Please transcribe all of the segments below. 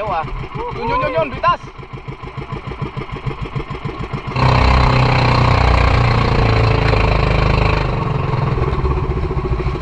Ayaw ah. Yun, bitas.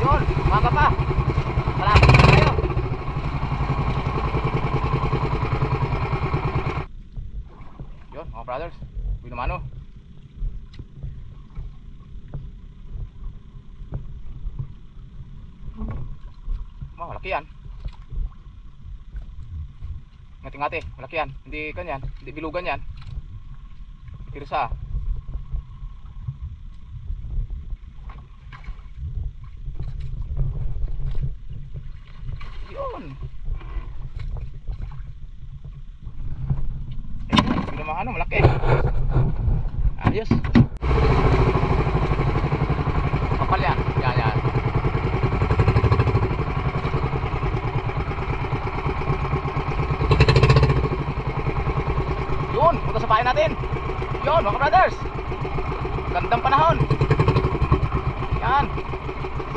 Yun, umaga pa. Malapit na tayo. Yun, mga brothers. Binumano. Malaki yan. Ngati-ngati, malaki yan. Hindi kanyan, hindi bilugan yan. Kirsa. Yun. Hindi naman ano, malaki. Ayos. Kapal yan. Yan. Yun, punta sa bahay natin. Yun, mga brothers. Gandang panahon. Yan.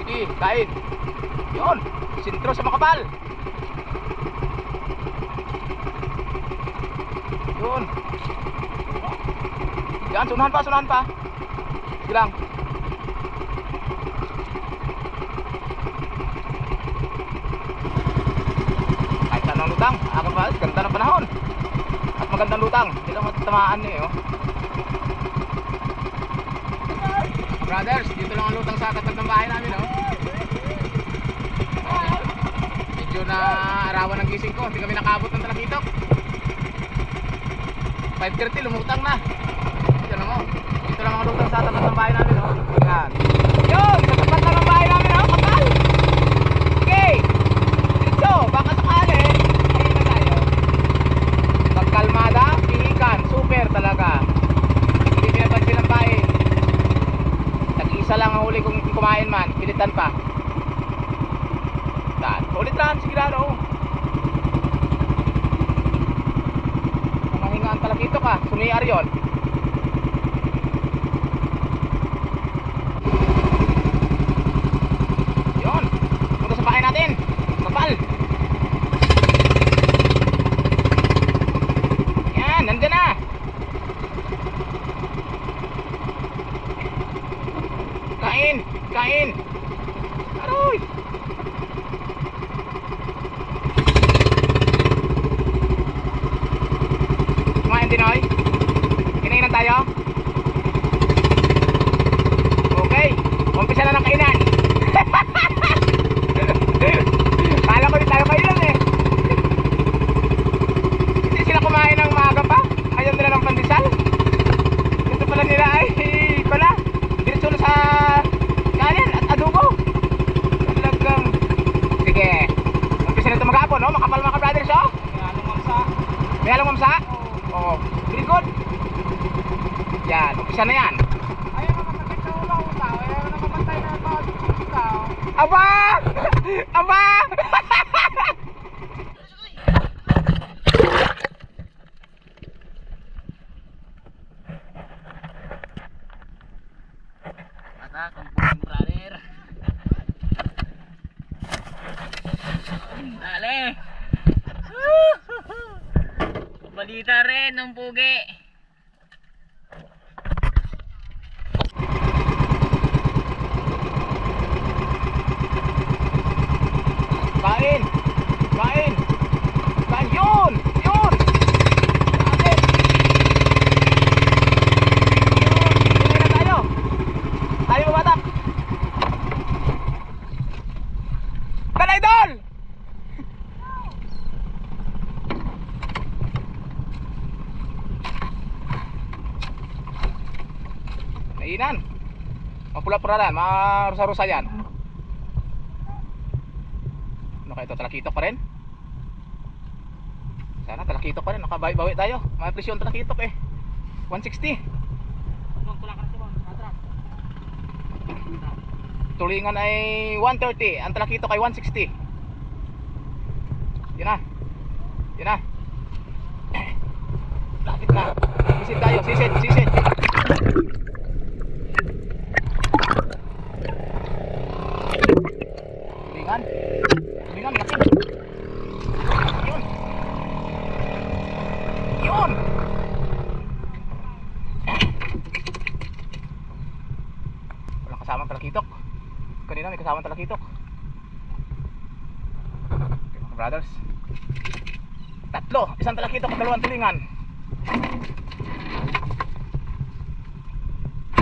Sige, kain. Yun, sintro sa makapal. Yun. Yan, sunahan pa. Sige lang. Kahit saan ang lutang, mga brothers, ganda ng panahon. At magandang lutang, hindi lang matatamaan eh oh. Brothers, dito lang ang lutang sa katag ng bahay namin oh. Medyo na arawan ng gising ko, hindi kami nakaabot ng talakitok. 5:30 lumutang na. Yan mo, dito lang ang lutang sa katag ng bahay namin oh. Yan. Yun, sa katag ng bahay namin oh, kapal. Okay, dito, baka sakali kalmada, pihikan, super talaga. Hindi pinapansin ang bahay. Tag-isa lang ang huli kung kumain man, pilitan pa. Dan, ulit lang, sigurado. Mahingaan talaga ito ka, sumiyar yun. Yun, punta sa bahay natin. Kapal. Nandiyan na. Kain. Aroy. Kumain din oy. Kinainan tayo. Okay, umpisa na ng kainan. Kala ko din tayo kainan eh. Hindi sila kumain ng maaga pa. Ayaw nila ng pandesal. Gusto pala nila ay pala diretso na sa kanin at adobo. Talagang sige. Umpisa na ito maghapon no? Makapal mga brothers oh. May halong mamsa? Oo. Very good. Yan, umpisa na yan. Ayaw naman magkita ulang utaw. Ayaw naman matay na utaw. Aba! Aba! Kampung brother. Dale. Balita rin ng pugi. Kain. Yun. Tayo mabatak. Kan idol. Nainan. Mapula-pula marusa-rusa yan. Ano kaya ito? Talakitok pa rin? Sana talakitok pa rin. Nakabawi tayo. May presyon talakitok eh. 160. Tulingan ay 130. Ang talakitok ay 160. Yan na. Lapit na. Sisid tayo. Sisid. Tulingan laki. Yun. Yun! Walang kasamang talakitok. Kanina may kasamang talakitok. Okay, mga brothers. Tatlo, isang talakitok at dalawang tulingan.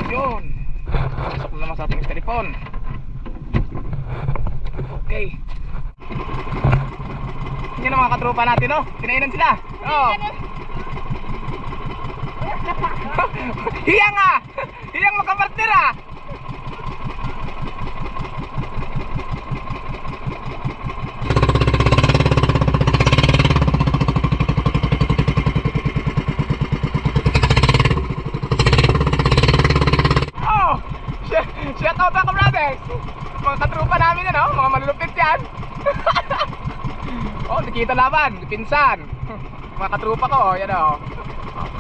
Yun. Pasok na naman sa ating telepon. Okay. Yan ang mga katropa natin, no? Kinainan sila. Oh. Hiyang ah! Hiyang makapartner ah! Oh! Shout out mga brothers! Mga katropa namin yan, no? Mga malulupit yan. Oh, nakita laban, pinsan. Mga katropa ko, yan oh.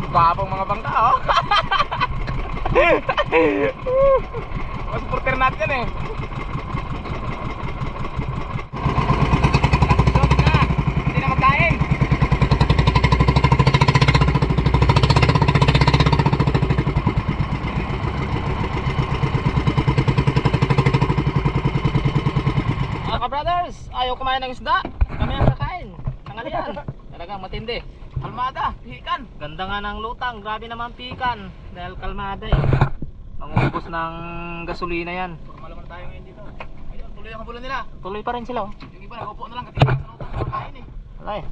Babang mga bangka oh. Mga supporter natin yan eh. Stop na, hindi na magkain. Mga ka-brothers, ayaw kumain ng isda. Kami ang kakain. Tanghalian. Talagang matindi. Kalmada, pihikan. Ganda nga ng lutang. Grabe naman pikan. Dahil kalmada eh. Mangubos ng gasolina yan. Malaman tayo ngayon dito. Ayun, tuloy ang habulan nila. Tuloy pa rin sila oh. Yung iba nagupo na lang kasi sa lutang sa kain eh. Wala eh.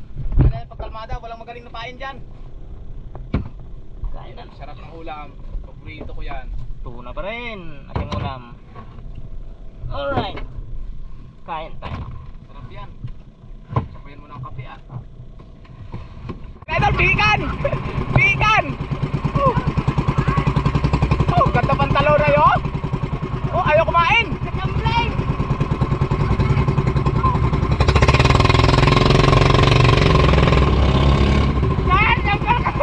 Kaya pag kalmada, walang magaling na pain dyan. Kain na. Sarap ng ulam. Paborito ko yan. Tuna pa rin. Ating ulam. Alright. Kain tayo. Sarap yan. Sapayan mo ng kape ah. Idol, pihikan! Pihikan! Oh, ganda pantalo na yun. Oh, ayaw kumain. Kamplay! Saan? Kamplay ka!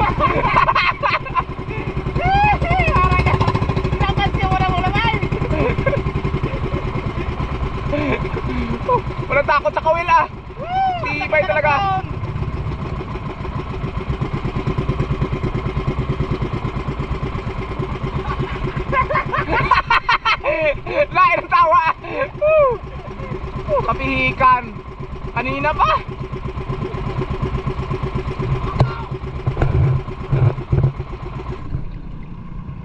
Napansin mo na mo naman! Walang takot sa kawil ah. Tibay talaga. Lain ang tawa. Kapihikan. Kanina pa.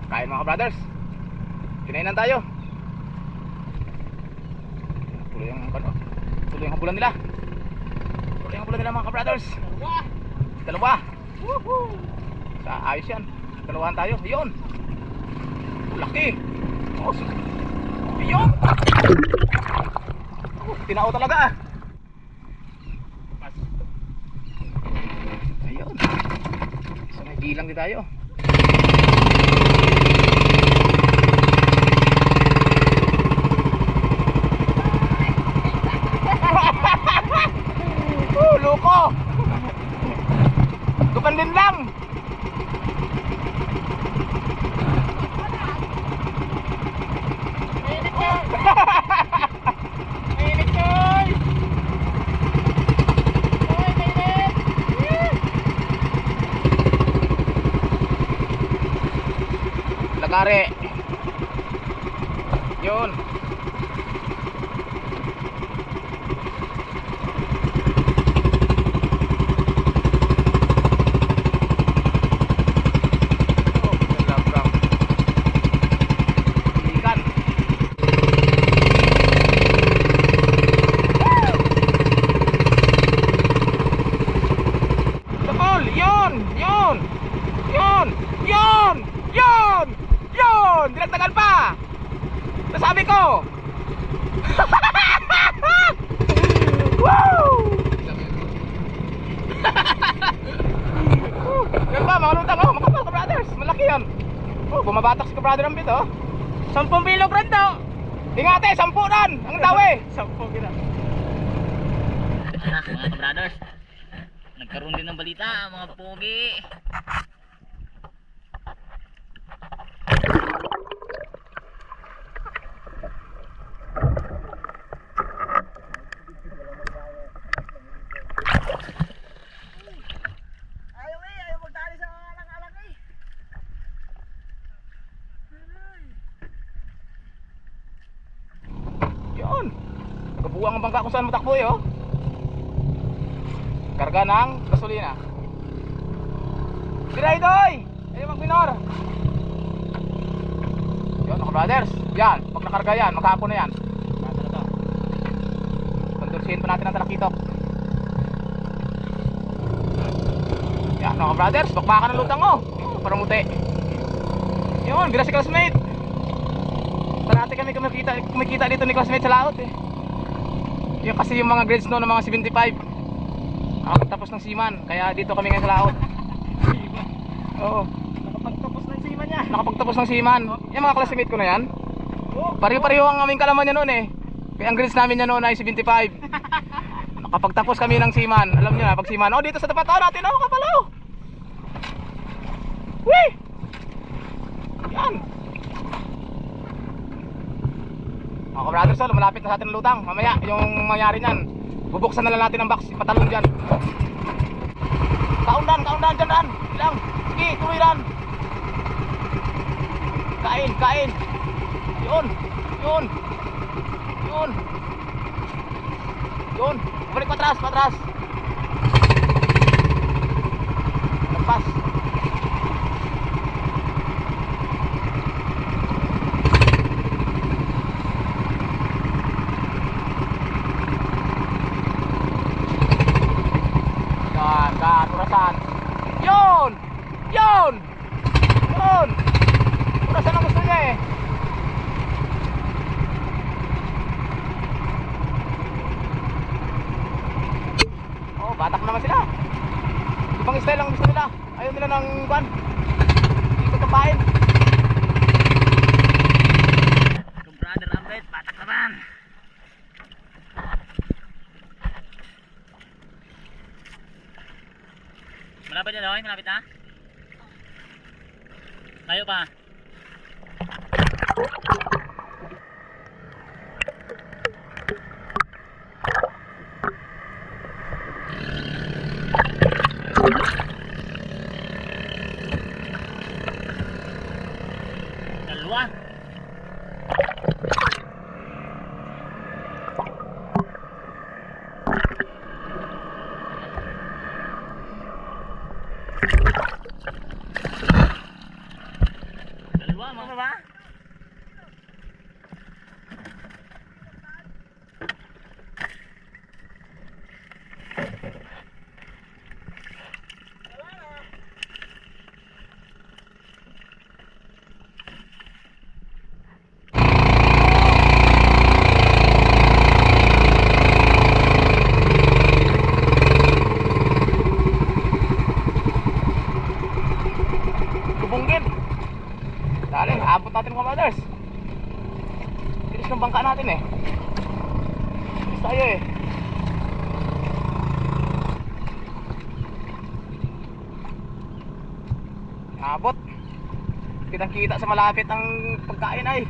Kain mga brothers. Kinainan tayo. Tuloy ang ano, tuloy ang habulan nila. Tuloy ang habulan nila mga brothers. Dalawa. Sa ayos yan. Dalawahan tayo. Yun. Laki. Oh, yun. Tinao talaga ah. Ayun. So may bilang din tayo. Loko. Dukan din lang. Mainit koy. Koy, mainit. Lagare. Yun. Dinagdagan pa. Nasabi ko. Woo! Yan ba, mga lutang oh, makapal ka brothers. Malaki yan. Oh, bumabatak si ka brother ang bit oh. 10 kilo brand daw. Ingate, 10 ran. Ang dawe. 10 kilo. Anak mga ka-brothers. Nagkaroon din ng balita mga pogi. ang bangka kung saan matakbo oh. Karga ng gasolina. Si Raydoy! Ayaw mag-minor. Yun mga brothers. Yan, pag nakarga yan, maghapon na yan. Nato na to. Pandulsihin pa natin ang talakitok. Yan mga brothers, bakbakan ng lutang oh. Para muti. Yun, bila si classmate. Parati kami kumikita dito ni classmate sa laot eh. Yung kasi yung mga grades no ng mga 75 nakapagtapos ng seaman, kaya dito kami ngayon sa laot. Oo. Nakapagtapos ng seaman niya. Nakapagtapos ng seaman. Yung mga classmate ko na yan. Pareho-pareho ang aming kalaman niya noon eh. Kaya ang grades namin niya noon ay 75. Nakapagtapos kami ng seaman. Alam niyo na, pag seaman, oh dito sa tapat natin, oh kapalo. Wee! Yan. Mga kabrothers, oh, lumalapit na sa atin ang lutang. Mamaya, yung mangyari niyan, bubuksan na lang natin ang box, patalon dyan. Kaundan dyan, Dan. Bilang. Sige, tuloy, Dan. Kain. Yun. Balik patras. Lepas. Dan, urasan. Yun. Urasan ang gusto niya eh. Oh, batak naman sila. Ibang style ang gusto nila. Ayaw nila ng ban. Dito tapain. Kung brother update, batak naman. Malapit na daw, malapit na? Layo pa. Dalawa. Mga ba? Lubunggin. Dali, abot natin mga brothers. Tiris ng bangka natin eh. Tiris tayo eh. Abot. Kitang kita sa malapit ang pagkain ay.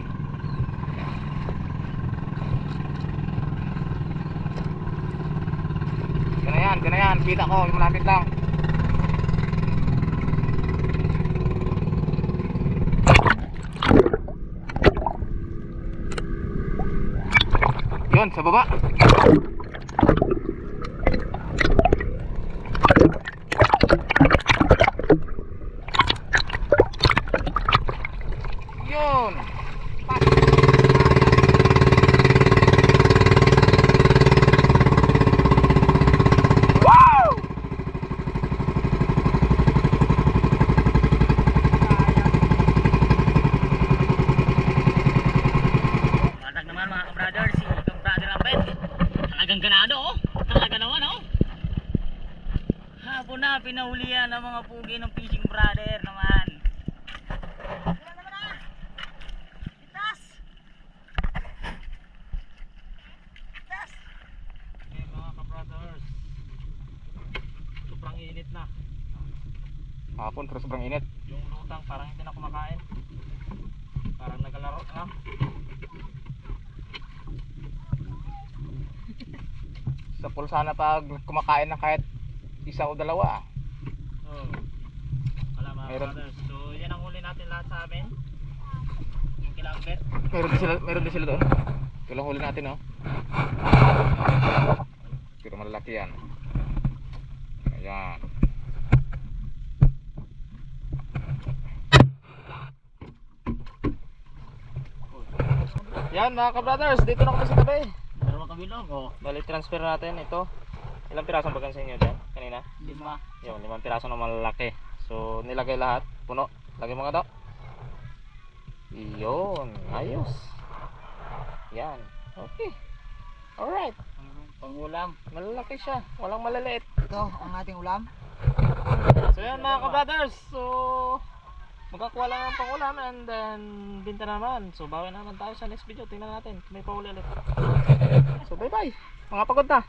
Ganayan. Kita ko yung malapit lang. Yun, sa baba. Yun. Wow! Batak naman mga ka-brother, si Kang Brother Apet. Talagang ganado oh. Talaga naman oh. Hapon na pinahulihan ng mga pugi ng fishing brother naman. Okay mga ka-brothers, sobrang init na. Hapon pero sobrang init. Yung lutang parang hindi na kumakain. Parang nagalaro na. Sa pool sana pag kumakain ng kahit isa o dalawa. Oh. Wala mga Meron. brothers. So yan ang huli natin lahat sa amin. Yung kilambet. Meron din sila doon. Ito lang huli natin, oh. Pero malalaki yan. Ayan. Yan mga ka-brothers, dito na kami sa tabi. Dalawa kabilog, oh. Bali transfer natin ito. Ilang pirasong bagang sa inyo dyan kanina? 5. Yun, 5 piraso na malalaki. So nilagay lahat, puno. Lagay mo nga daw. Iyon, ayos. Yan, okay. Alright, Pangulam. malalaki siya, walang malaliit. Ito ang ating ulam. So yan mga ka-brothers, so magkakuha lang ng pangulam and then binta naman. So bawi naman tayo sa next video, tingnan natin kung may pauli ulit. So bye bye, mga pagod na.